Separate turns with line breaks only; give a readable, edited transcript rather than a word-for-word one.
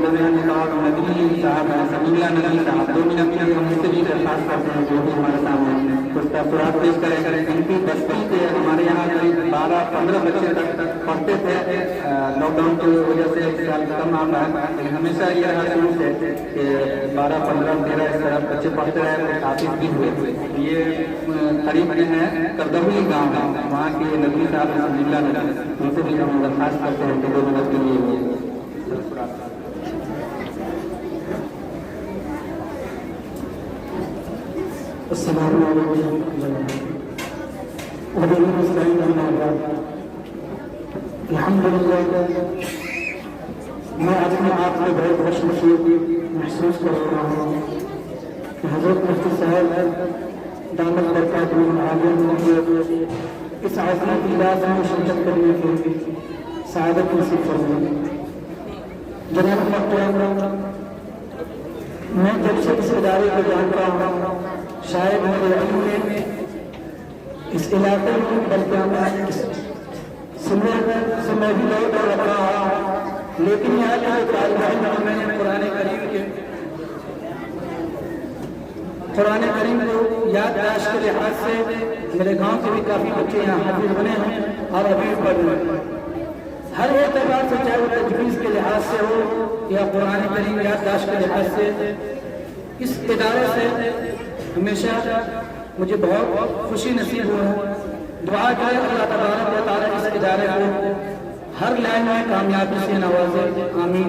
مولانا نثار ندوی صاحب ہیں، سمیع اللہ ندوی صاحب، 2 منٹ کے لیے ہم ان سے بھی درخواست کرتے ہیں جو بھی ہمارے سامنے کچھ تاثرات پیش کریں۔ ان کی بستی کے ہمارے یہاں قریب 12-15 بچے تک پڑھتے تھے، لاک ڈاؤن کی وجہ سے اس سال کم آ رہا ہے، لیکن ہمیشہ یہ رہا شروع سے کہ 12-15-13 اس طرح بچے پڑھتے رہے اور حافظ بھی ہوئے۔ یہ قریب میں ہے کردولی گاؤں ہے، وہاں کے ندوی صاحب سمیع اللہ ندوی، ان سے بھی ہم درخواست کرتے ہیں کہ 2 منٹ کے لیے
السلام علیکم الحمدللہ۔ میں اپنے آپ کو بہت خوش نصیب محسوس کر رہا ہوں کہ حضرت مفتی صاحب دامت برکاتہ عالم نے اس عظمت اجلاس میں شرکت کرنے کی سعادت نصیب فرمائی۔ جناب محترم، میں جب سے اس ادارے کو جانتا ہوں، شاید میرے علم میں اس علاقے میں بلکہ میں سمے بھی لوٹ رکھا ہوں، لیکن یہاں کے طالب علم میں نے قرآن کریم کو یادداشت کے لحاظ سے میرے گاؤں کے بھی کافی بچے یہاں حافظ بنے ہیں اور ابھی پڑھ رہے ہیں۔ ہر اعتبار سے، چاہے وہ تجویز کے لحاظ سے ہو یا قرآن کریم یادداشت کے لحاظ سے، اس ادارے سے ہمیشہ مجھے بہت خوشی نصیب ہوا ہے۔ دعا کرے اللہ تبارک و تعالیٰ اس ادارے کو ہر لائن میں کامیابی سے نوازے، آمین۔